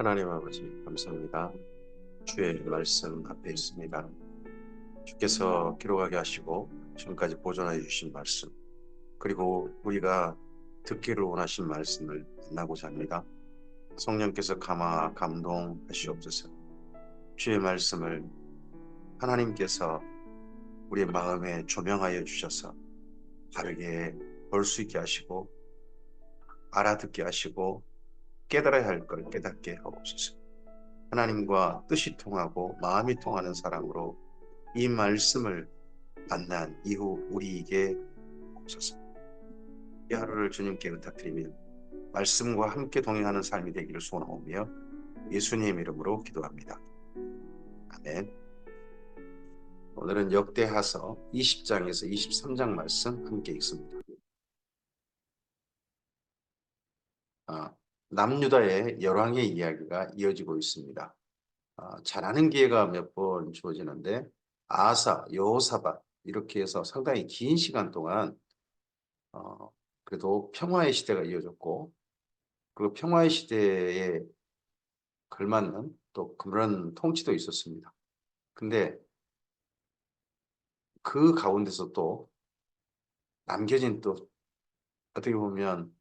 하나님 아버지 감사합니다. 주의 말씀 앞에 있습니다. 주께서 기록하게 하시고 지금까지 보존하여 주신 말씀, 그리고 우리가 듣기를 원하신 말씀을 만나고자 합니다. 성령께서 감동하시옵소서. 주의 말씀을 하나님께서 우리의 마음에 조명하여 주셔서 바르게 볼 수 있게 하시고 알아듣게 하시고 깨달아야 할 걸 깨닫게 하옵소서. 하나님과 뜻이 통하고 마음이 통하는 사람으로 이 말씀을 만난 이후 우리에게 없어서 이 하루를 주님께 의탁드리며 말씀과 함께 동행하는 삶이 되기를 소원하오며 예수님 이름으로 기도합니다. 아멘. 오늘은 역대하서 20장에서 23장 말씀 함께 읽습니다. 남유다의 열왕의 이야기가 이어지고 있습니다. 잘 아는 기회가 몇 번 주어지는데 아사, 여호사밧 이렇게 해서 상당히 긴 시간 동안 그래도 평화의 시대가 이어졌고 그 평화의 시대에 걸맞는 또 그런 통치도 있었습니다. 근데 그 가운데서 또 남겨진 또 어떻게 보면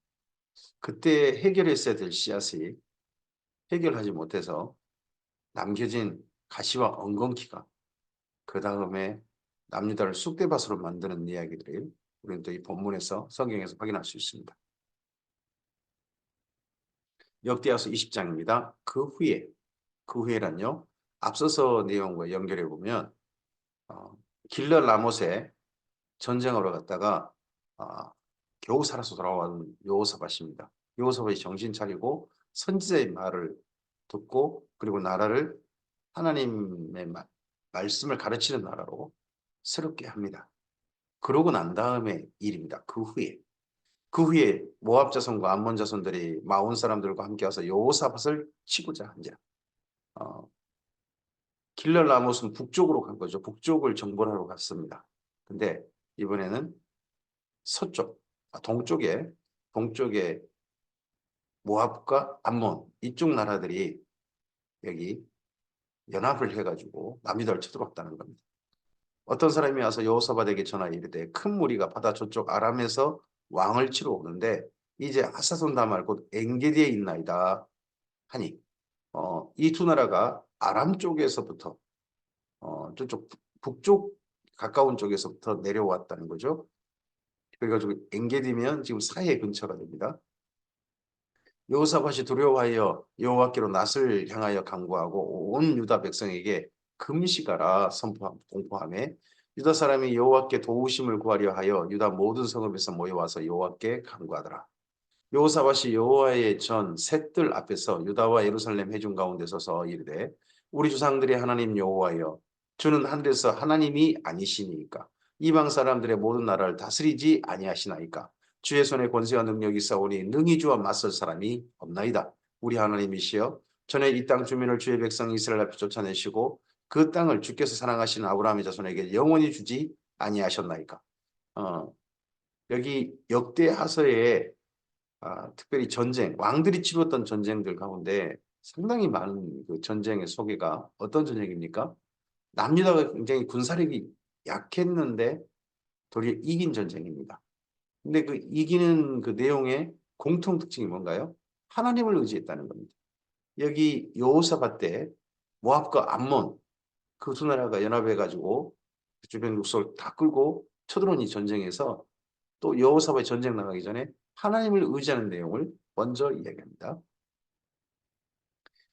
그때 해결했어야 될 씨앗이 해결하지 못해서 남겨진 가시와 엉겅퀴가 그 다음에 남유다를 쑥대밭으로 만드는 이야기들을 우리는 또 이 본문에서 성경에서 확인할 수 있습니다. 역대하서 20장입니다. 그 후에란요. 앞서서 내용과 연결해 보면 길러 라못에 전쟁하러 갔다가 겨우 살아서 돌아온 여호사밧입니다. 여호사밧이 정신 차리고 선지자의 말을 듣고 그리고 나라를 하나님의 말씀을 가르치는 나라로 새롭게 합니다. 그러고 난 다음에 일입니다. 그 후에 모압 자손과 암몬 자손들이 마온 사람들과 함께 와서 여호사밧을 치고자 한지라. 길러 라못은 북쪽으로 간 거죠. 북쪽을 정벌하러 갔습니다. 근데 이번에는 서쪽, 동쪽에 모압과 암몬 이쪽 나라들이 여기 연합을 해가지고 남유다를 쳐들어왔다는 겁니다. 어떤 사람이 와서 여호사밧에게 전하여 이르되 큰 무리가 바다 저쪽 아람에서 왕을 치러 오는데 이제 하사손다 말고 엔게디에 있나이다 하니 이 두 나라가 아람 쪽에서부터 저쪽 북쪽 가까운 쪽에서부터 내려왔다는 거죠. 그래가지고 엔게디면 지금 사해 근처가 됩니다. 여호사밧이 두려워하여 여호와께로 낯을 향하여 간구하고 온 유다 백성에게 금식하라 공포하며 유다 사람이 여호와께 도우심을 구하려 하여 유다 모든 성읍에서 모여와서 여호와께 간구하더라. 여호사밧이 여호와의 전 셋들 앞에서 유다와 예루살렘 회중 가운데 서서 이르되 우리 조상들의 하나님 여호와여 주는 하늘에서 하나님이 아니시니까 이방 사람들의 모든 나라를 다스리지 아니하시나이까 주의 손에 권세와 능력이 있사오니 능히 주와 맞설 사람이 없나이다. 우리 하나님이시여 전에 이 땅 주민을 주의 백성 이스라엘 앞에 쫓아내시고 그 땅을 주께서 사랑하시는 아브라함의 자손에게 영원히 주지 아니하셨나이까. 여기 역대하서에 특별히 전쟁, 왕들이 치렀던 전쟁들 가운데 상당히 많은 그 전쟁의 소개가 어떤 전쟁입니까? 남유다가 굉장히 군사력이 약했는데 도리어 이긴 전쟁입니다. 근데 그 이기는 그 내용의 공통 특징이 뭔가요? 하나님을 의지했다는 겁니다. 여기 여호사밧 때 모압과 암몬 그 두 나라가 연합해가지고 주변 육속을 다 끌고 쳐들어온 이 전쟁에서 또 여호사밧이 전쟁 나가기 전에 하나님을 의지하는 내용을 먼저 이야기합니다.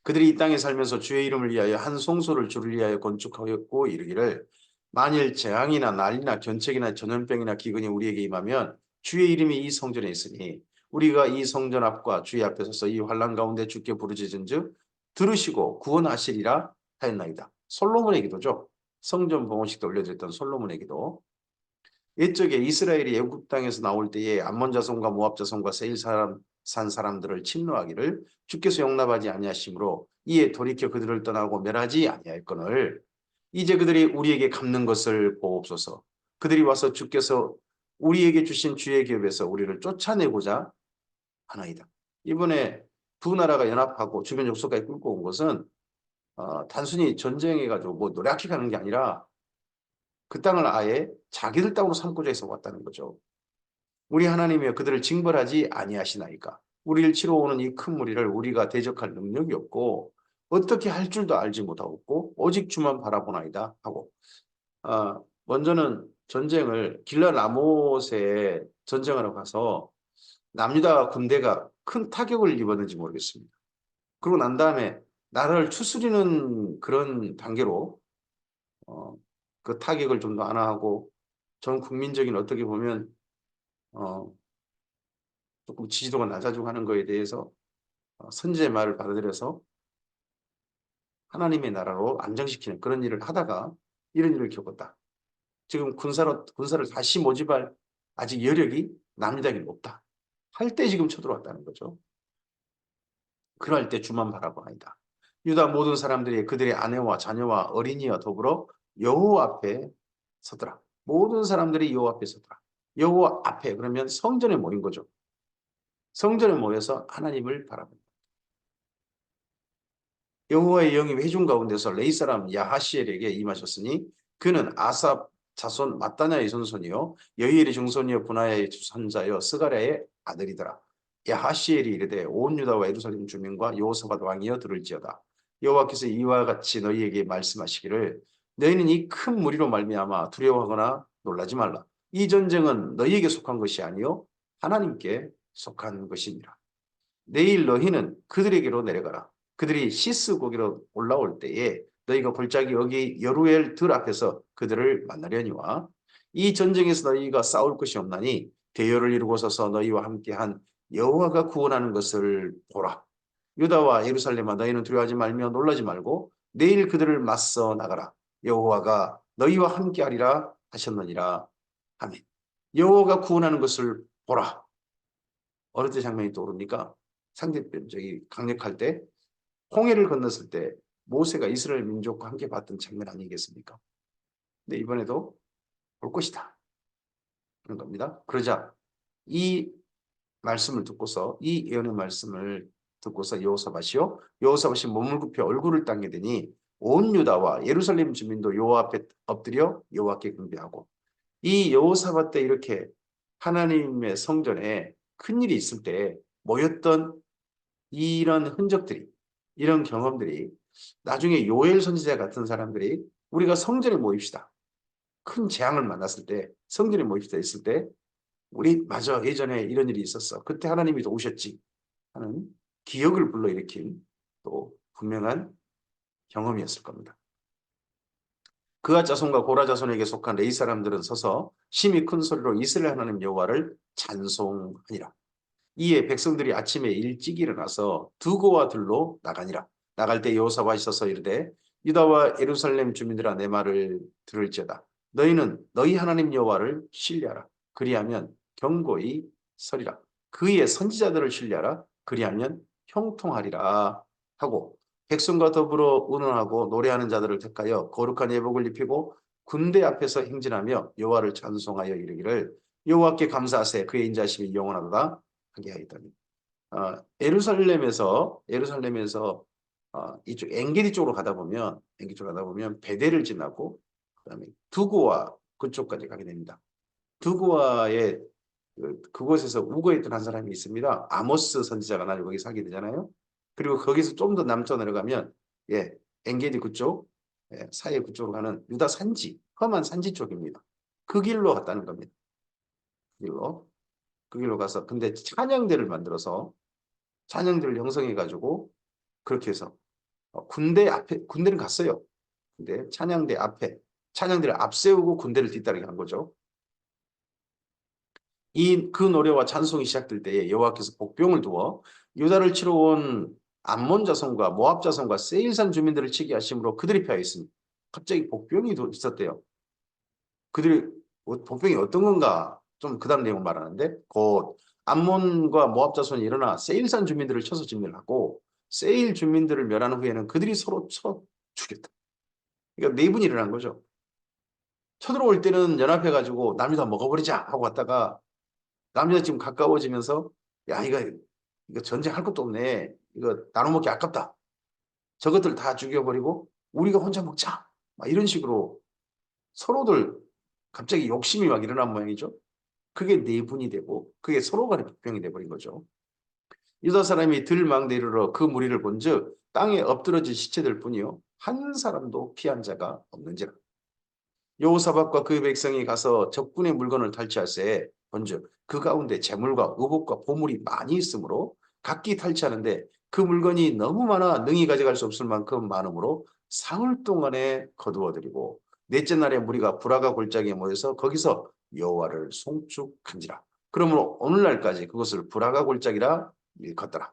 그들이 이 땅에 살면서 주의 이름을 위하여 한 송소를 주를 위하여 건축하였고 이르기를 만일 재앙이나 난리나 견책이나 전염병이나 기근이 우리에게 임하면 주의 이름이 이 성전에 있으니 우리가 이 성전 앞과 주의 앞에 서서 이 환난 가운데 주께 부르짖은즉 들으시고 구원하시리라 하였나이다. 솔로몬의 기도죠. 성전 봉헌식도 올려드렸던 솔로몬의 기도. 옛적에 이스라엘이 애굽 땅에서 나올 때에 암몬 자손과 모압 자손과 세일 산 사람들을 침노하기를 주께서 용납하지 아니하심으로 이에 돌이켜 그들을 떠나고 멸하지 아니할거늘 이제 그들이 우리에게 갚는 것을 보옵소서. 그들이 와서 주께서 우리에게 주신 주의 기업에서 우리를 쫓아내고자 하나이다. 이번에 두 나라가 연합하고 주변 요소까지 끌고 온 것은 단순히 전쟁해가지고 뭐 노략해 가는 게 아니라 그 땅을 아예 자기들 땅으로 삼고자 해서 왔다는 거죠. 우리 하나님이여 그들을 징벌하지 아니하시나이까. 우리를 치러 오는 이 큰 무리를 우리가 대적할 능력이 없고 어떻게 할 줄도 알지 못하고 오직 주만 바라보나이다 하고 먼저는 전쟁을 길라 라못에 전쟁하러 가서 남유다 군대가 큰 타격을 입었는지 모르겠습니다. 그러고 난 다음에 나라를 추스리는 그런 단계로 그 타격을 좀 더 완화하고 전 국민적인 어떻게 보면 조금 지지도가 낮아지고 하는 거에 대해서 선지자의 말을 받아들여서 하나님의 나라로 안정시키는 그런 일을 하다가 이런 일을 겪었다. 지금 군사를 다시 모집할 아직 여력이 남유다에게 없다. 할 때 지금 쳐들어왔다는 거죠. 그럴 때 주만 바라보나이다. 유다 모든 사람들이 그들의 아내와 자녀와 어린이와 더불어 여호와 앞에 서더라. 모든 사람들이 여호와 앞에 서더라. 여호와 앞에 그러면 성전에 모인 거죠. 성전에 모여서 하나님을 바라본다. 여호와의 영이 회중 가운데서 레이 사람 야하시엘에게 임하셨으니 그는 아삽 자손 마따냐의 손손이요 여히엘의 증손이요 분하야의 선자여 스가랴의 아들이더라. 야하시엘이 이르되 온 유다와 예루살렘 주민과 여호사밧 왕이여 들을지어다. 여호와께서 이와 같이 너희에게 말씀하시기를 너희는 이 큰 무리로 말미암아 두려워하거나 놀라지 말라. 이 전쟁은 너희에게 속한 것이 아니요 하나님께 속한 것이니라. 내일 너희는 그들에게로 내려가라. 그들이 시스 고기로 올라올 때에 너희가 골짜기 여기 여루엘 들 앞에서 그들을 만나려니와 이 전쟁에서 너희가 싸울 것이 없나니 대열을 이루고 서서 너희와 함께한 여호와가 구원하는 것을 보라. 유다와 예루살렘아 너희는 두려워하지 말며 놀라지 말고 내일 그들을 맞서 나가라. 여호와가 너희와 함께하리라 하셨느니라. 아멘. 여호와가 구원하는 것을 보라. 어느 때 장면이 떠오릅니까? 상대편 강력할 때 홍해를 건넜을 때 모세가 이스라엘 민족과 함께 봤던 장면 아니겠습니까? 근데 이번에도 볼 것이다 하는 겁니다. 그러자 이 말씀을 듣고서 이 예언의 말씀을 듣고서 여호사밧이 몸을 굽혀 얼굴을 땅에 대니 온 유다와 예루살렘 주민도 여호와 앞에 엎드려 여호와께 경배하고 이 여호사밧 때 이렇게 하나님의 성전에 큰일이 있을 때 모였던 이런 흔적들이 이런 경험들이 나중에 요엘 선지자 같은 사람들이 우리가 성전에 모입시다. 큰 재앙을 만났을 때 성전에 모입시다 했을 때 우리 맞아 예전에 이런 일이 있었어. 그때 하나님이 도우셨지 하는 기억을 불러일으킨 또 분명한 경험이었을 겁니다. 그아 자손과 고라 자손에게 속한 레위 사람들은 서서 심히 큰 소리로 이스라엘 하나님 여호와를 찬송하니라. 이에 백성들이 아침에 일찍 일어나서 두고와 들로 나가니라. 나갈 때 여호사밧이 서서 이르되 유다와 예루살렘 주민들아 내 말을 들을지어다. 너희는 너희 하나님 여호와를 신뢰하라. 그리하면 경고히 서리라. 그의 선지자들을 신뢰하라. 그리하면 형통하리라 하고 백성과 더불어 의논하고 노래하는 자들을 택하여 거룩한 예복을 입히고 군대 앞에서 행진하며 여호와를 찬송하여 이르기를 여호와께 감사하세 그의 인자심이 영원하도다 하게 하였더니 예루살렘에서 이쪽 엔게디 쪽으로 가다 보면 베델을 지나고 그다음에 두고와 그쪽까지 가게 됩니다. 두고와의 그곳에서 우거에 있던 한 사람이 있습니다. 아모스 선지자가 나를 거기 살게 되잖아요. 그리고 거기서 좀 더 남쪽 내려가면 엔게디 그쪽 사해 그쪽으로 가는 유다 산지 험한 산지 쪽입니다. 그 길로 갔다는 겁니다. 그 길로 가서 근데 찬양대를 만들어서 찬양대를 형성해 가지고 그렇게 해서 군대 앞에 군대는 갔어요. 근데 찬양대 앞에 찬양대를 앞세우고 군대를 뒤따르게 한 거죠. 그 노래와 찬송이 시작될 때에 여호와께서 복병을 두어 유다를 치러 온 암몬 자손과 모압 자손과 세일산 주민들을 치게 하심으로 그들이 패하였으니 갑자기 복병이 있었대요. 그들이 복병이 어떤 건가 좀 그 다음 내용을 말하는데 곧 암몬과 모압 자손이 일어나 세일산 주민들을 쳐서 진멸하고 세일 주민들을 멸한 후에는 그들이 서로 쳐 죽였다. 그러니까 네 분이 일어난 거죠. 쳐들어올 때는 연합해가지고 남이 다 먹어버리자 하고 갔다가 남이가 지금 가까워지면서 야 이거 전쟁할 것도 없네. 이거 나눠 먹기 아깝다. 저것들 다 죽여버리고 우리가 혼자 먹자. 막 이런 식으로 서로들 갑자기 욕심이 막 일어난 모양이죠. 그게 내분이 되고 그게 서로 간의 불평이 돼버린 거죠. 유다 사람이 들막 내리러 그 무리를 본즉 땅에 엎드러진 시체들 뿐이요 한 사람도 피한 자가 없는지라. 여호사밧과 그 백성이 가서 적군의 물건을 탈취할세 본즉 그 가운데 재물과 의복과 보물이 많이 있으므로 각기 탈취하는데 그 물건이 너무 많아 능히 가져갈 수 없을 만큼 많으므로 사흘 동안에 거두어들이고 넷째 날에 무리가 브라가 골짜기에 모여서 거기서 여호와를 송축한지라. 그러므로 오늘날까지 그것을 브라가 골짜기라 일컫더라.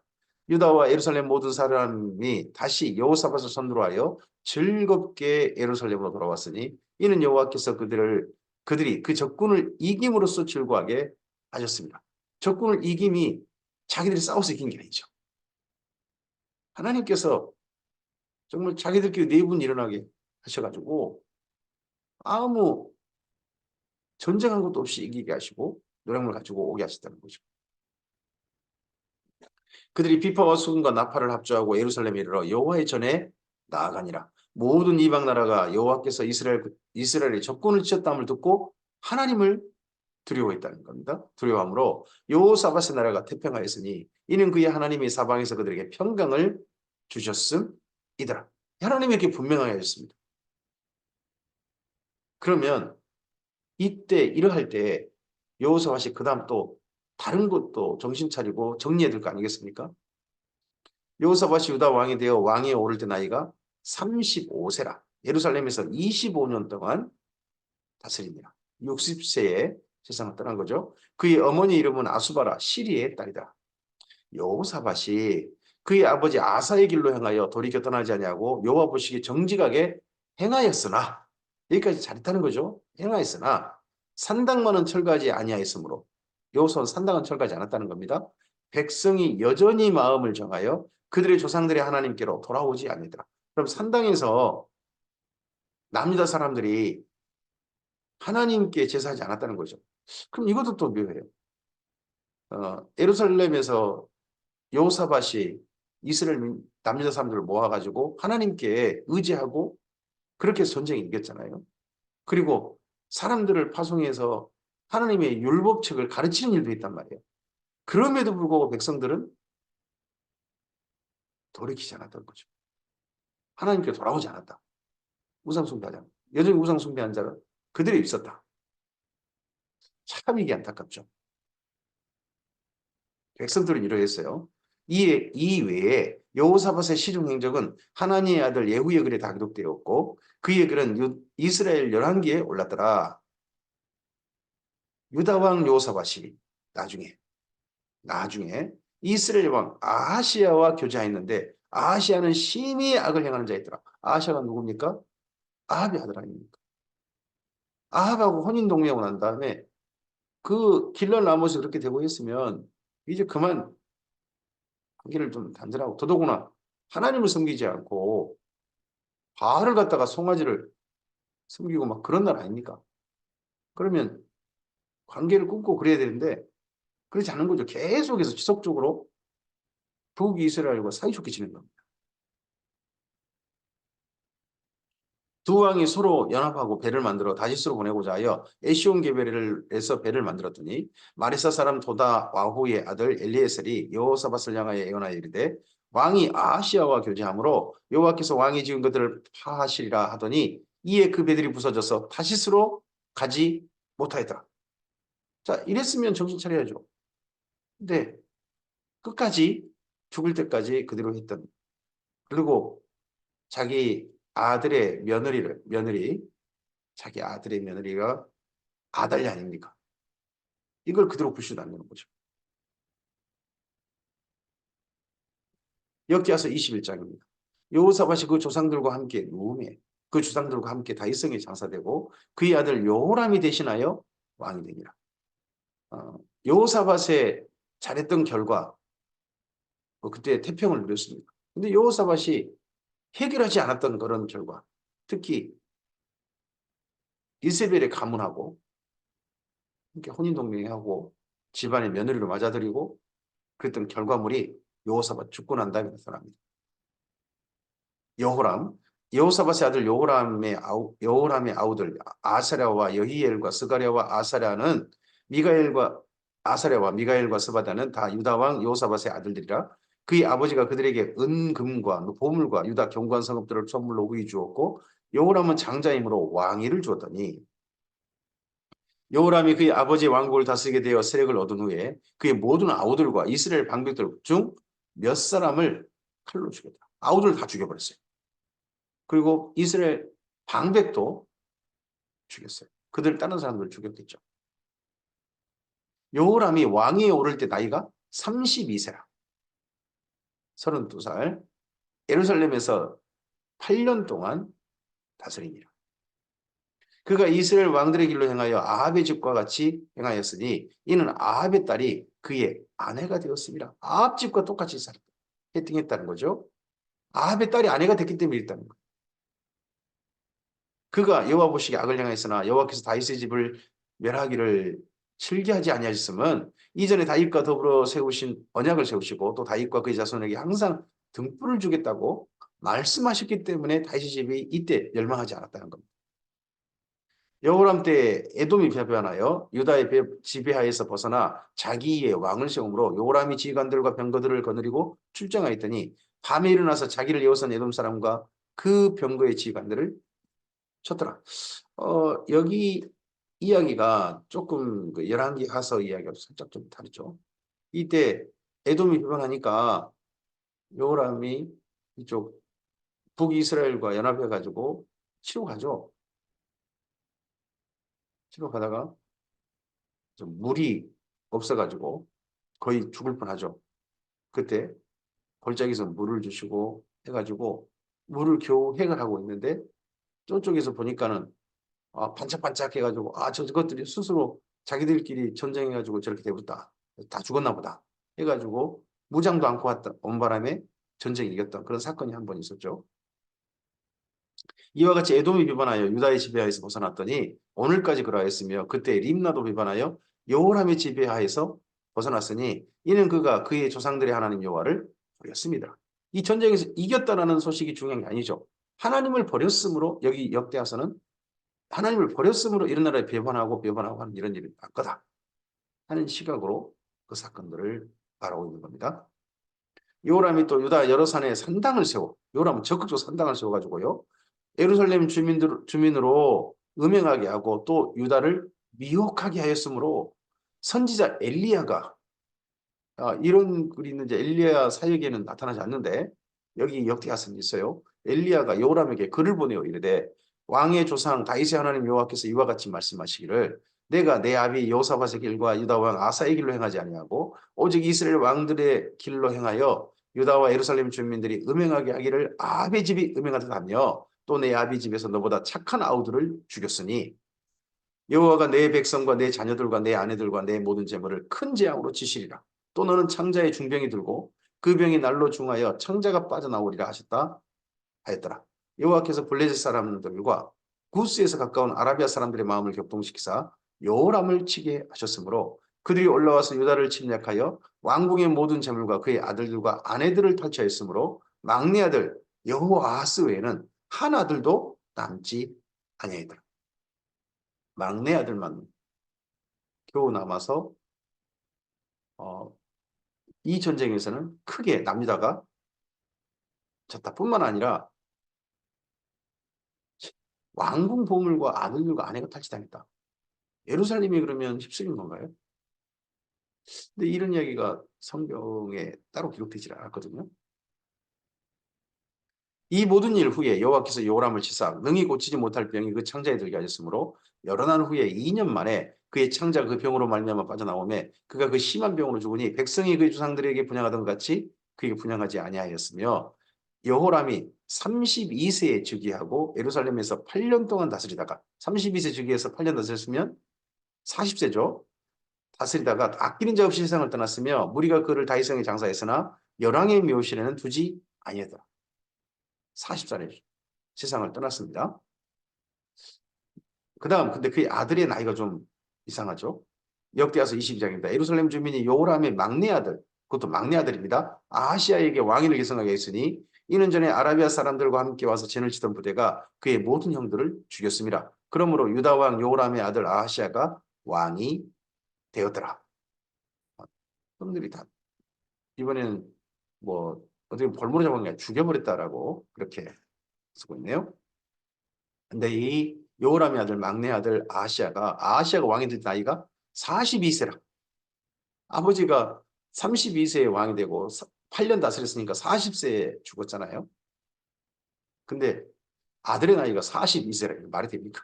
유다와 예루살렘 모든 사람이 다시 여호사밧을 선두로 하여 즐겁게 예루살렘으로 돌아왔으니 이는 여호와께서 그들이 그 적군을 이김으로써 즐거워하게 하셨습니다. 적군을 이김이 자기들이 싸워서 이긴 게 아니죠. 하나님께서 정말 자기들끼리 내분 일어나게 하셔가지고 아무 전쟁한 것도 없이 이기게 하시고 노력을 가지고 오게 하셨다는 거죠. 그들이 비파와 수금과 나팔을 합주하고 예루살렘에 이르러 여호와의 전에 나아가니라. 모든 이방 나라가 여호와께서 이스라엘의 적군을 치셨다함을 듣고 하나님을 두려워했다는 겁니다. 두려워함으로 여호사밧의 나라가 태평하였으니 이는 그의 하나님이 사방에서 그들에게 평강을 주셨음이더라. 하나님이 이렇게 분명하게 하셨습니다. 그러면 이때 이러할 때 여호사밧이 그 다음 또 다른 것도 정신 차리고 정리해야 될 거 아니겠습니까? 여호사밧이 유다 왕이 되어 왕위에 오를 때 나이가 35세라. 예루살렘에서 25년 동안 다스립니다. 60세에 세상을 떠난 거죠. 그의 어머니 이름은 아수바라 시리의 딸이다. 여호사밧이 그의 아버지 아사의 길로 행하여 돌이켜 떠나지 아니하고 여호와 보시기에 정직하게 행하였으나 여기까지 잘했다는 거죠. 행하였으나 산당만은 철거하지 아니하였으므로 여호사는 산당은 철거하지 않았다는 겁니다. 백성이 여전히 마음을 정하여 그들의 조상들의 하나님께로 돌아오지 않으더라. 그럼 산당에서 남유다 사람들이 하나님께 제사하지 않았다는 거죠. 그럼 이것도 또 묘해요. 예루살렘에서 여호사밧이 이스라엘 남유다 사람들을 모아가지고 하나님께 의지하고 그렇게 해서 전쟁에 이겼잖아요. 그리고 사람들을 파송해서 하나님의 율법책을 가르치는 일도 있단 말이에요. 그럼에도 불구하고 백성들은 돌이키지 않았던 거죠. 하나님께 돌아오지 않았다. 우상숭배하지 않았다. 여전히 우상숭배한 자가 그들이 있었다. 참 이게 안타깝죠. 백성들은 이러했어요. 이 외에 여호사밧의 시중 행적은 하나님의 아들 예후의 글에 다 기록되었고 그의 글은 이스라엘 열왕기에 올랐더라. 유다 왕 여호사밧이 나중에 이스라엘 왕 아하시야와 교제하였는데 아하시야는 심히 악을 행하는 자였더라. 아하시야가 누굽니까? 아합의 아들 아닙니까? 아합하고 혼인동맹하고 난 다음에 그 길랄 라못이 그렇게 되고 있으면 이제 그만 관계를 좀 단절하고 더더구나 하나님을 섬기지 않고 바알을 갖다가 송아지를 섬기고 막 그런 날 아닙니까? 그러면 관계를 끊고 그래야 되는데 그렇지 않은 거죠. 계속해서 지속적으로 북이스라엘과 사이좋게 지낸 겁니다. 두 왕이 서로 연합하고 배를 만들어 다시스로 보내고자 하여 에시온 게벨에서 배를 만들었더니 마리사 사람 도다 와후의 아들 엘리에셀이 여호사밧을 향하여 예언하여 이르되 왕이 아하시야와 교제하므로 여호와께서 왕이 지은 것들을 파하시리라 하더니 이에 그 배들이 부서져서 다시스로 가지 못하였더라. 자, 이랬으면 정신 차려야죠. 근데 끝까지 죽을 때까지 그대로 했던. 그리고 자기 아들의 자기 아들의 며느리가 아달리 아닙니까? 이걸 그대로 부시도 않는 거죠. 역기하서 21장입니다. 여호사밧이 그 조상들과 함께 누움에 그 조상들과 함께 다윗성에 장사되고 그의 아들 여호람이 대신하여 왕이 되니라. 여호사밧의 잘했던 결과 그때 태평을 누렸습니다. 근데 여호사밧이 해결하지 않았던 그런 결과 특히 이세벨에 가문하고 혼인동맹하고 집안의 며느리로 맞아들이고 그랬던 결과물이 여호사밧 죽고 난 다음에 나타납니다. 여호람, 여호사밧의 아들 여호람의 아우들 아사랴와 여히엘과 스가랴와 아사랴는 미가엘과 아사랴와 미가엘과 스바다는 다 유다 왕 여호사밧의 아들들이라. 그의 아버지가 그들에게 은금과 보물과 유다 견고한 성읍들을 선물로 후히 주었고 여호람은 장자이므로 왕위를 주었더니 여호람이 그의 아버지의 왕국을 다스리게 되어 세력을 얻은 후에 그의 모든 아우들과 이스라엘 방백들 중 몇 사람을 칼로 죽였다. 아우들을 다 죽여버렸어요. 그리고 이스라엘 방백도 죽였어요. 그들 다른 사람들을 죽였겠죠. 여호람이 왕위에 오를 때 나이가 32세라. 32살. 예루살렘에서 8년 동안 다스립니다. 그가 이스라엘 왕들의 길로 행하여 아합의 집과 같이 행하였으니 이는 아합의 딸이 그의 아내가 되었습니다. 아합 집과 똑같이 해팅했다는 거죠. 아합의 딸이 아내가 됐기 때문에 있다는 거예요. 그가 여호와 보시기에 악을 행하였으나 여호와께서 다윗의 집을 멸하기를 실기하지 아니하셨으면 이전에 다윗과 더불어 세우신 언약을 세우시고 또 다윗과 그의 자손에게 항상 등불을 주겠다고 말씀하셨기 때문에 다윗의 집이 이때 멸망하지 않았다는 겁니다. 여호람 때 에돔이 변하여 유다의 지배하에서 벗어나 자기의 왕을 세우므로 여호람이 지휘관들과 병거들을 거느리고 출정하였더니 밤에 일어나서 자기를 예워선 에돔 사람과 그 병거의 지휘관들을 쳤더라. 여기 이야기가 조금 그 열왕기 하서 이야기하고 살짝 좀 다르죠. 이때 에돔이 변하니까 여호람이 이쪽 북이스라엘과 연합해 가지고 치러 가죠. 치러 가다가 좀 물이 없어가지고 거의 죽을 뻔하죠. 그때 골짜기에서 물을 주시고 해가지고 물을 겨우 해결하고 있는데 저쪽에서 보니까는 반짝반짝 해가지고 저것들이 스스로 자기들끼리 전쟁해가지고 저렇게 되었다. 다 죽었나 보다. 해가지고 무장도 않고 온 바람에 전쟁을 이겼던 그런 사건이 한 번 있었죠. 이와 같이 에돔이 비반하여 유다의 지배하에서 벗어났더니 오늘까지 그러하였으며 그때 림나도 비반하여 여호람의 지배하에서 벗어났으니 이는 그가 그의 조상들의 하나님 여호와를 버렸습니다. 이 전쟁에서 이겼다라는 소식이 중요한 게 아니죠. 하나님을 버렸으므로 여기 역대하서는 하나님을 버렸으므로 이런 나라에 배반하고 하는 이런 일이 낫거다 하는 시각으로 그 사건들을 바라보고 있는 겁니다. 요람이 또 유다 여러 산에 산당을 세워 요람은 적극적으로 산당을 세워가지고요. 예루살렘 주민으로 음행하게 하고 또 유다를 미혹하게 하였으므로 선지자 엘리야가 이런 글이 있는지 엘리야 사역에는 나타나지 않는데 여기 역대하서는 있어요. 엘리야가 요람에게 글을 보내어 이르되 왕의 조상 다윗의 하나님 여호와께서 이와 같이 말씀하시기를 내가 내 아비 여호사밧의 길과 유다 왕 아사의 길로 행하지 아니하고 오직 이스라엘 왕들의 길로 행하여 유다와 예루살렘 주민들이 음행하게 하기를 아합의 집이 음행하듯 하며 또 내 아비 집에서 너보다 착한 아우들을 죽였으니 여호와가 내 백성과 내 자녀들과 내 아내들과 내 모든 재물을 큰 재앙으로 치시리라. 또 너는 창자에 중병이 들고 그 병이 날로 중하여 창자가 빠져나오리라 하셨다 하였더라. 여호와께서 블레셋 사람들과 구스에서 가까운 아라비아 사람들의 마음을 격동시키사 여호람을 치게 하셨으므로 그들이 올라와서 유다를 침략하여 왕궁의 모든 재물과 그의 아들들과 아내들을 탈취하였으므로 막내 아들 여호아하스 외에는 한 아들도 남지 아니하더라. 막내 아들만 겨우 남아서 이 전쟁에서는 크게 남유다가 졌다 뿐만 아니라 왕궁 보물과 아들들과 아내가 탈취당했다. 예루살렘이 그러면 휩쓸린 건가요? 근데 이런 이야기가 성경에 따로 기록되지 않았거든요. 이 모든 일 후에 여호와께서 요람을 치사 능히 고치지 못할 병이 그 창자에 들게 하셨으므로 여러 날 후에 2년 만에 그의 창자가 그 병으로 말미암아 빠져나오매 그가 그 심한 병으로 죽으니 백성이 그의 조상들에게 분향하던 것 같이 그에게 분향하지 아니하였으며 여호람이 32세에 즉위하고 예루살렘에서 8년 동안 다스리다가 32세 즉위해서 8년 다스렸으면 40세죠. 다스리다가 아끼는 자 없이 세상을 떠났으며 무리가 그를 다윗성에 장사했으나 열왕의 묘실에는 두지 아니하더라. 40살에 세상을 떠났습니다. 그 다음 근데 그의 아들의 나이가 좀 이상하죠. 역대하서 22장입니다. 예루살렘 주민이 요람의 막내 아들 그것도 막내 아들입니다. 아하시아에게 왕위를 계승하게 했으니 이는 전에 아라비아 사람들과 함께 와서 진을 치던 부대가 그의 모든 형들을 죽였습니다. 그러므로 유다 왕 요람의 아들 아하시아가 왕이 되었더라. 사람들이 다 이번에는 뭐 어떻게 볼모로 잡은 게 아니라 죽여버렸다라고 그렇게 쓰고 있네요. 근데 이 요람의 아들 막내 아들 아하시아가 왕이 된 나이가 42세라. 아버지가 32세에 왕이 되고 8년 다스렸으니까 40세에 죽었잖아요. 근데 아들의 나이가 42세라. 말이 됩니까?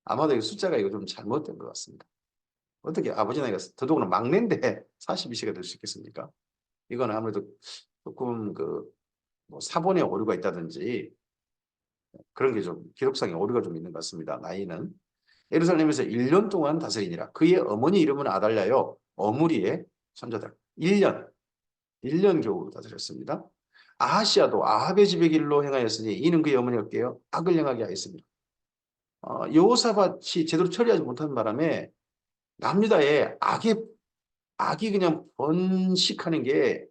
아마도 이 숫자가 이거 좀 잘못된 것 같습니다. 어떻게 아버지 나이가 더더구나 막내인데 42세가 될 수 있겠습니까? 이건 아무래도 조금 뭐 사본에 오류가 있다든지 그런 게 좀 기록상에 오류가 좀 있는 것 같습니다. 나이는. 예루살렘에서 1년 동안 다스리니라. 그의 어머니 이름은 아달랴요. 어므리의 손자들. 1년 겨우 다스렸습니다. 아하시아도 아합의 집의 길로 행하였으니 이는 그의 어머니가 깨어 악을 행하게 하였습니다. 여호사밧이 제대로 처리하지 못한 바람에 남유다에 악이 그냥 번식하는 게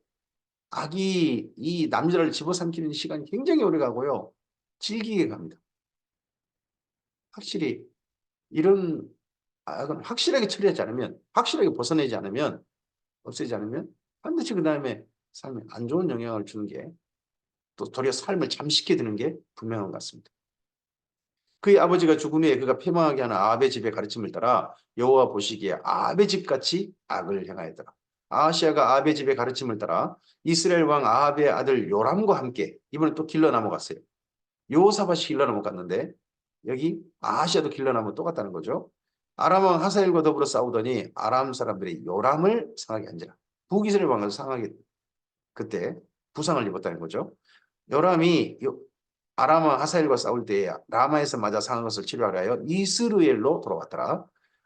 악이 이 남유다를 집어삼키는 시간이 굉장히 오래 가고요. 질기게 갑니다. 확실히 이런 악은 확실하게 처리하지 않으면, 확실하게 벗어내지 않으면, 없애지 않으면 반드시 그 다음에 삶에 안 좋은 영향을 주는 게 또 도리어 삶을 잠식해드는 게 분명한 것 같습니다. 그의 아버지가 죽은 후에 그가 패망하게 하는 아합의 집의 가르침을 따라 여호와 보시기에 아합의 집같이 악을 행하였더라. 아하시아가 아합의 집의 가르침을 따라 이스라엘 왕 아합의 아들 요람과 함께 이번에 또 길러 넘어갔어요. 여호사밧이 길러 넘어갔는데 여기 아하시아도 길러 넘어 똑같다는 거죠. 아람 왕 하사엘과 더불어 싸우더니 아람 사람들이 요람을 상하게 한지라. 북이스라엘 왕을 상하게 그때 부상을 입었다는 거죠. 요람이 아람 왕 하사엘과 싸울 때에 라마에서 맞아 상한 것을 치료하려 하여 이스르엘로 돌아왔더라.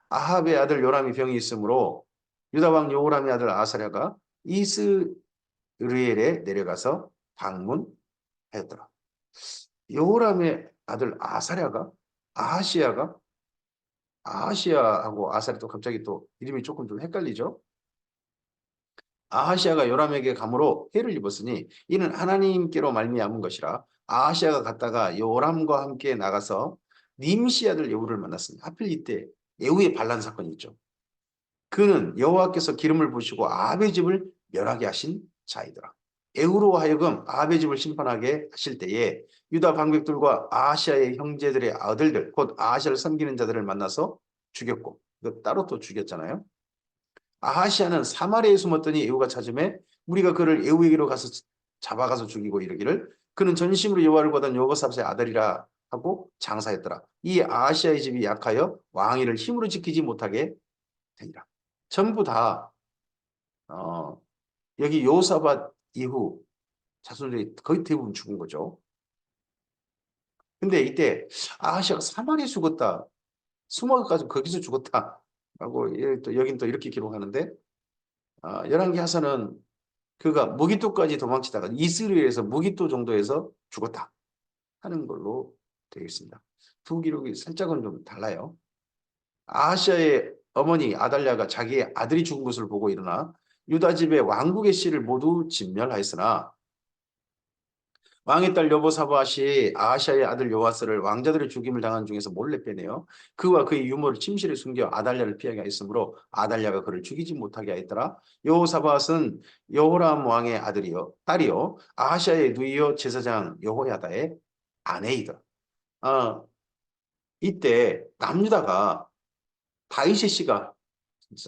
아합의 아들 요람이 병이 있으므로 유다 왕 요람의 아들 아사랴가 이스르엘에 내려가서 방문하였더라. 요람의 아들 아하시아하고 아사랴도 갑자기 또 이름이 조금 좀 헷갈리죠. 아하시아가 요람에게 감으로 해를 입었으니 이는 하나님께로 말미암은 것이라. 아하시아가 갔다가 요람과 함께 나가서 님시 아들 예후를 만났습니다. 하필 이때 예후의 반란 사건이 있죠. 그는 여호와께서 기름을 부으시고 아합의 집을 멸하게 하신 자이더라. 예후로 하여금 아합의 집을 심판하게 하실 때에 유다 방백들과 아하시아의 형제들의 아들들 곧 아하시아를 섬기는 자들을 만나서 죽였고 이거 따로 또 죽였잖아요. 아하시아는 사마리아에 숨었더니 예후가 찾음에 우리가 그를 예후에게로 가서 잡아가서 죽이고 이르기를 그는 전심으로 여호와를 보던 여호사밧의 아들이라 하고 장사했더라. 이 아하시아의 집이 약하여 왕위를 힘으로 지키지 못하게 되니라. 전부 다 여기 여호사밧 이후 자손들이 거의 대부분 죽은 거죠. 근데 이때 아하시아가 사마리아에 죽었다. 숨어가지고 거기서 죽었다. 라고 또 여긴 또 이렇게 기록하는데 열왕기 하사는 그가 무기토까지 도망치다가 이스라엘에서 무기토 정도에서 죽었다 하는 걸로 되어 있습니다. 두 기록이 살짝은 좀 달라요. 아하시아의 어머니 아달랴가 자기의 아들이 죽은 것을 보고 일어나 유다 집의 왕국의 씨를 모두 진멸하였으나 왕의 딸 여보사밧이 아하시아의 아들 요아스를 왕자들의 죽임을 당한 중에서 몰래 빼내어 그와 그의 유모를 침실에 숨겨 아달랴를 피하게 하였으므로 아달랴가 그를 죽이지 못하게 하였더라. 여호사밧은 여호람 왕의 딸이요 아하시아의 누이요 제사장 여호야다의 아내이다. 이때 남유다가 다윗의 씨가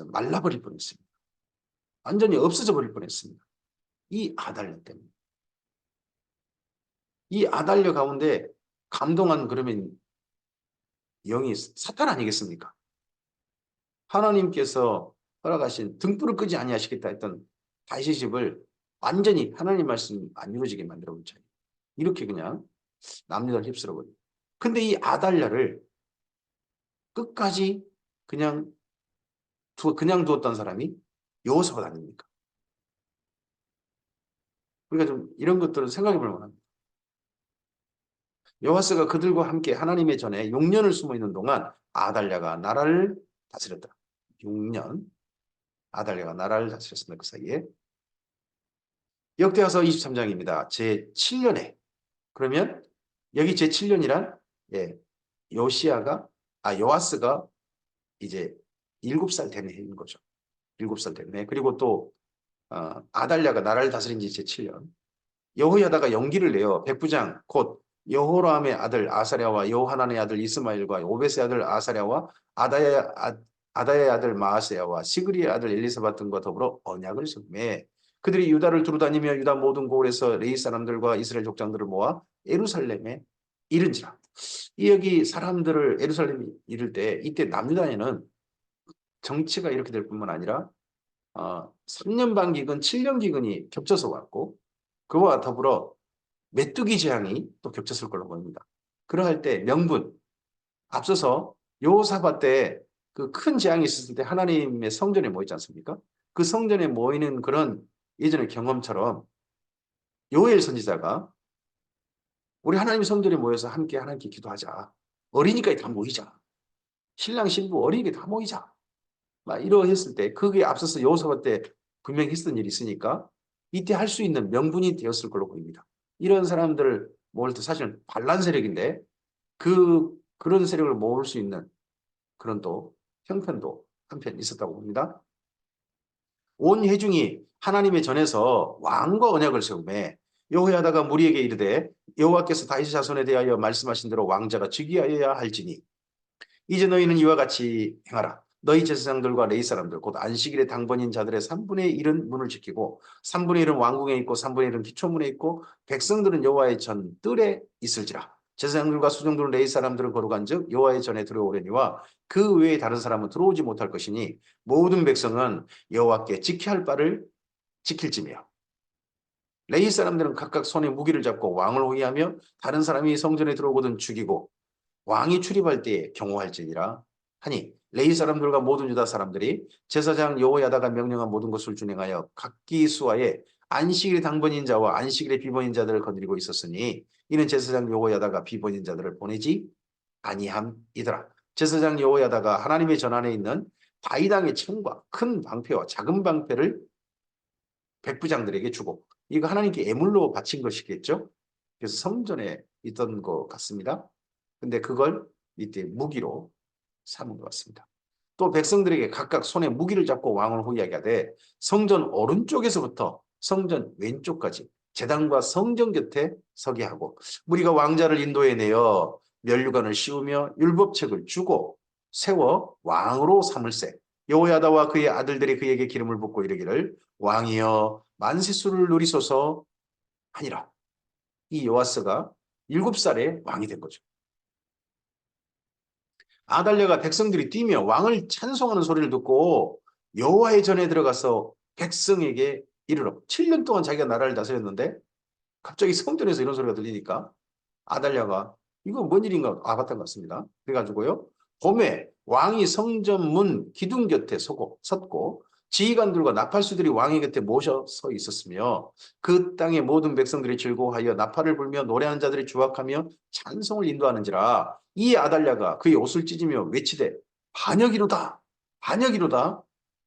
말라버릴 뻔했습니다. 완전히 없어져 버릴 뻔했습니다. 이 아달랴 때문에. 이 아달랴 가운데 감동한 그러면 영이 사탄 아니겠습니까? 하나님께서 허락하신 등불을 끄지 아니하시겠다 했던 다윗의 집을 완전히 하나님 말씀 안 이루어지게 만들어 본 자예요. 이렇게 그냥 남유다를 휩쓸어 버려요. 근데 이 아달랴를 끝까지 그냥 두었던 사람이 여호사밧 아닙니까? 우리가 좀 이런 것들을 생각해 볼 만합니다. 여호와스가 그들과 함께 하나님의 전에 6년을 숨어 있는 동안 아달랴가 나라를 다스렸다. 6년. 아달랴가 나라를 다스렸습니다. 그 사이에. 역대하서 23장입니다. 제7년에. 그러면 여기 제7년이란 예, 요아스가 이제 7살 된 해인 거죠. 7살 된 해. 그리고 또 아달랴가 나라를 다스린 지 제7년. 여호야다가 용기를 내어 백부장 곧 여호람의 아들 아사랴와 요하난의 아들 이스마엘과 오벳의 아들 아사랴와 아다야의 아들 마아세야와 시그리의 아들 엘리사밧 등과 더불어 언약을 세우매 그들이 유다를 두루다니며 유다 모든 고을에서 레위 사람들과 이스라엘 족장들을 모아 예루살렘에 이른지라. 이 여기 사람들을 예루살렘에 이를 때 이때 남유다에는 정치가 이렇게 될 뿐만 아니라 3년 반 기근, 7년 기근이 겹쳐서 왔고 그와 더불어 메뚜기 재앙이 또 겹쳤을 걸로 보입니다. 그러할 때 명분, 앞서서 여호사밧 때 그 큰 재앙이 있었을 때 하나님의 성전에 모이지 않습니까? 그 성전에 모이는 그런 예전의 경험처럼 요엘 선지자가 우리 하나님 성전에 모여서 함께 하나님께 기도하자. 어린이까지 다 모이자. 신랑 신부 어린이까지 다 모이자. 막 이러했을 때 그게 앞서서 여호사밧 때 분명히 했던 일이 있으니까 이때 할 수 있는 명분이 되었을 걸로 보입니다. 이런 사람들을 모을 때 사실은 반란 세력인데 그런 세력을 모을 수 있는 그런 또 형편도 한편 있었다고 봅니다. 온 회중이 하나님의 전에서 왕과 언약을 세우매 여호야다가 무리에게 이르되 여호와께서 다윗의 자손에 대하여 말씀하신 대로 왕자가 즉위하여야 할지니 이제 너희는 이와 같이 행하라. 너희 제사장들과 레위 사람들 곧 안식일의 당번인 자들의 3분의 1은 문을 지키고 3분의 1은 왕궁에 있고 3분의 1은 기초문에 있고 백성들은 여호와의 전 뜰에 있을지라. 제사장들과 수종들은 레위 사람들은 거룩한즉 여호와의 전에 들어오려니와 그 외에 다른 사람은 들어오지 못할 것이니 모든 백성은 여호와께 지켜야 할 바를 지킬지며 레위 사람들은 각각 손에 무기를 잡고 왕을 호위하며 다른 사람이 성전에 들어오거든 죽이고 왕이 출입할 때에 경호할지니라 하니 레위 사람들과 모든 유다 사람들이 제사장 여호야다가 명령한 모든 것을 준행하여 각기 수하에 안식일의 당번인 자와 안식일의 비번인 자들을 거느리고 있었으니 이는 제사장 여호야다가 비번인 자들을 보내지 아니함이더라. 제사장 여호야다가 하나님의 전 안에 있는 다윗왕의 청과 큰 방패와 작은 방패를 백부장들에게 주고 이거 하나님께 예물로 바친 것이겠죠. 그래서 성전에 있던 것 같습니다. 근데 그걸 이때 무기로 삼은 것 같습니다. 또 백성들에게 각각 손에 무기를 잡고 왕을 호위하게 하되 성전 오른쪽에서부터 성전 왼쪽까지 제단과 성전 곁에 서게 하고 무리가 왕자를 인도해내어 면류관을 씌우며 율법책을 주고 세워 왕으로 삼을세. 여호야다와 그의 아들들이 그에게 기름을 붓고 이르기를 왕이여 만세수를 누리소서 하니라. 이 요아스가 7살에 왕이 된 거죠. 아달랴가 백성들이 뛰며 왕을 찬송하는 소리를 듣고 여호와의 전에 들어가서 백성에게 이르러 7년 동안 자기가 나라를 다스렸는데 갑자기 성전에서 이런 소리가 들리니까 아달랴가 이거 뭔 일인가 봤던 것 같습니다. 그래가지고요 봄에 왕이 성전 문 기둥 곁에 섰고 지휘관들과 나팔수들이 왕의 곁에 모셔 서 있었으며 그 땅의 모든 백성들이 즐거워하여 나팔을 불며 노래하는 자들이 주악하며 찬송을 인도하는지라 이 아달랴가 그의 옷을 찢으며 외치되 반역이로다 반역이로다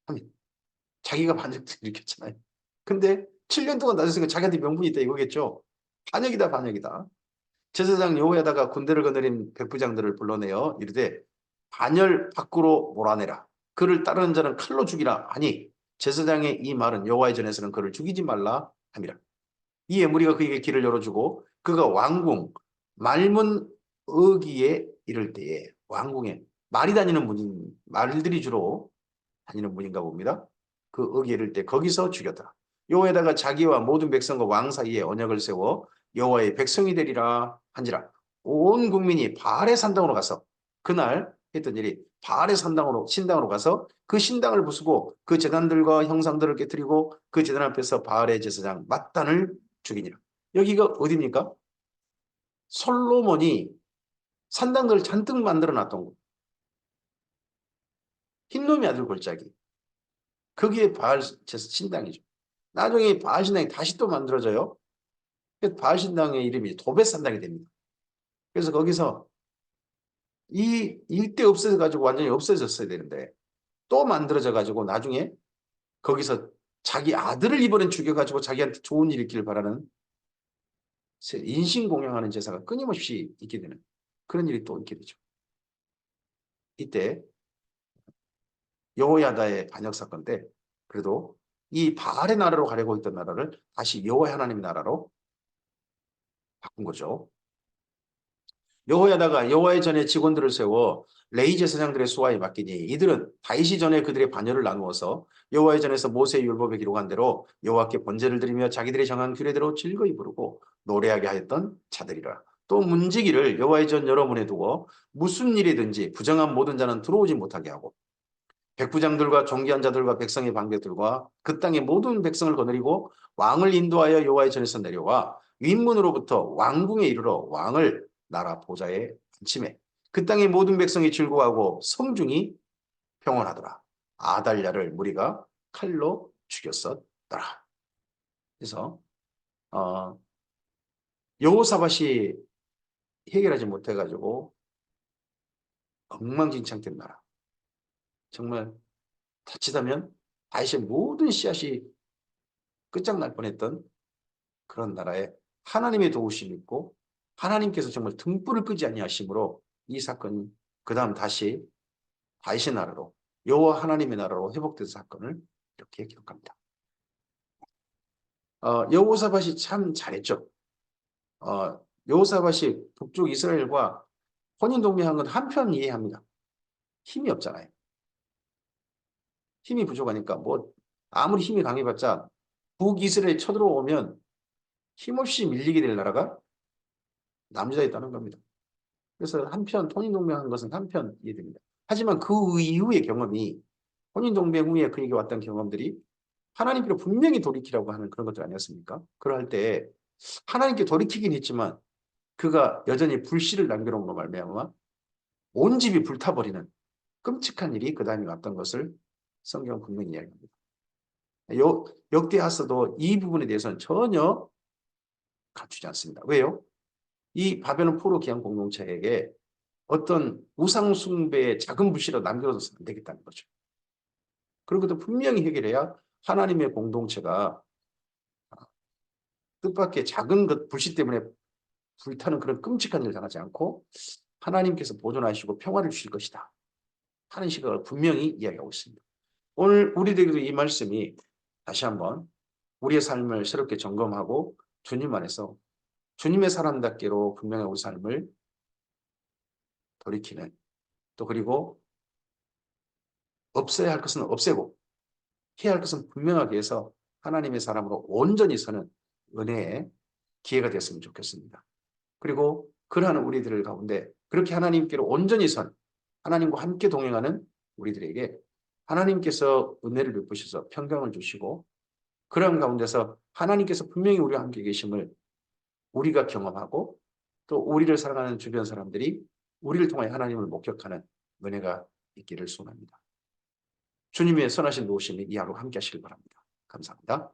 하며 자기가 반역을 일으켰잖아요. 근데 7년 동안 다녔으니까 자기한테 명분이 있다 이거겠죠. 반역이다 반역이다. 제사장 여호야다가 군대를 거느린 백부장들을 불러내어 이르되 반열 밖으로 몰아내라. 그를 따르는 자는 칼로 죽이라 하니 제사장의 이 말은 여호와의 전에서는 그를 죽이지 말라 함이라. 이에 무리가 그에게 길을 열어주고 그가 왕궁 말문 어기에 이를 때에 왕궁에 말이 다니는 문인 말들이 주로 다니는 문인가 봅니다. 그 어기에 이를 때 거기서 죽였더라. 여호야다가 자기와 모든 백성과 왕 사이에 언약을 세워 여호와의 백성이 되리라 한지라. 온 국민이 바알의 산당으로 가서 그날 했던 일이 바알의 신당으로 가서 그 신당을 부수고 그 제단들과 형상들을 깨뜨리고 그 제단 앞에서 바알의 제사장 mat단을 죽이니라. 여기가 어디입니까? 솔로몬이 산당들을 잔뜩 만들어 놨던 곳. 흰놈이 아들 골짜기. 거기에 바알 신당이죠. 나중에 바알 신당이 다시 또 만들어져요. 바알 신당의 이름이 도벳 산당이 됩니다. 그래서 거기서 이 일대 없어져 가지고 완전히 없어졌어야 되는데 또 만들어져 가지고 나중에 거기서 자기 아들을 이번엔 죽여가지고 자기한테 좋은 일 있기를 바라는 인신공양하는 제사가 끊임없이 있게 되는 그런 일이 또 있게 되죠. 이때 여호야다의 반역 사건 때 그래도 이 바알의 나라로 가려고 했던 나라를 다시 여호와 하나님의 나라로 바꾼 거죠. 여호야다가 여호와의 전에 직원들을 세워 레위 제사장들의 수하에 맡기니 이들은 다윗이 전에 그들의 반열을 나누어서 여호와의 전에서 모세의 율법에 기록한 대로 여호와께 번제를 드리며 자기들의 정한 규례대로 즐거이 부르고 노래하게 하였던 자들이라. 또 문지기를 여호와의 전 여러 문에 두고 무슨 일이든지 부정한 모든 자는 들어오지 못하게 하고 백부장들과 존귀한 자들과 백성의 방백들과 그 땅의 모든 백성을 거느리고 왕을 인도하여 여호와의 전에서 내려와 윗문으로부터 왕궁에 이르러 왕을 나라 보좌에 앉히매 그 땅의 모든 백성이 즐거워하고 성중이 평온하더라. 아달랴를 무리가 칼로 죽였었더라. 그래서 여호사밧이 해결하지 못해가지고 엉망진창된 나라. 정말 자칫하면 다윗의 모든 씨앗이 끝장날 뻔했던 그런 나라에 하나님의 도우심이 있고 하나님께서 정말 등불을 끄지 아니하심으로 이 사건이 그 다음 다시 다윗의 나라로 여호와 하나님의 나라로 회복된 사건을 이렇게 기록합니다. 여호사밧이 참 잘했죠. 여호사밧이 북쪽 이스라엘과 혼인동맹한 건 한편 이해합니다. 힘이 없잖아요. 힘이 부족하니까 뭐 아무리 힘이 강해봤자 북이스라엘 쳐들어오면 힘없이 밀리게 될 나라가 남유다에 있다는 겁니다. 그래서 한편 혼인동맹한 것은 한편 이해됩니다. 하지만 그 이후의 경험이 혼인동맹 후에 그에게 왔던 경험들이 하나님께로 분명히 돌이키라고 하는 그런 것들 아니었습니까? 그럴 때 하나님께 돌이키긴 했지만 그가 여전히 불씨를 남겨놓은 말미암아 온 집이 불타버리는 끔찍한 일이 그 다음에 왔던 것을 성경은 분명히 이야기합니다. 역대하서도 이 부분에 대해서는 전혀 갖추지 않습니다. 왜요? 이 바벨론 포로 기한 공동체에게 어떤 우상 숭배의 작은 불씨로 남겨둬서는 안 되겠다는 거죠. 그런 것도 분명히 해결해야 하나님의 공동체가 뜻밖의 작은 것 불씨 때문에 불타는 그런 끔찍한 일을 당하지 않고 하나님께서 보존하시고 평화를 주실 것이다 하는 시각을 분명히 이야기하고 있습니다. 오늘 우리들에게도 이 말씀이 다시 한번 우리의 삶을 새롭게 점검하고 주님 안에서 주님의 사람답게로 분명히 우리 삶을 돌이키는 또 그리고 없애야 할 것은 없애고 해야 할 것은 분명하게 해서 하나님의 사람으로 온전히 서는 은혜의 기회가 됐으면 좋겠습니다. 그리고 그러한 우리들 가운데 그렇게 하나님께로 온전히 선 하나님과 함께 동행하는 우리들에게 하나님께서 은혜를 베푸셔서 평강을 주시고 그런 가운데서 하나님께서 분명히 우리와 함께 계심을 우리가 경험하고 또 우리를 사랑하는 주변 사람들이 우리를 통하여 하나님을 목격하는 은혜가 있기를 소원합니다. 주님의 선하신 도우심이 이 하루 함께 하시길 바랍니다. 감사합니다.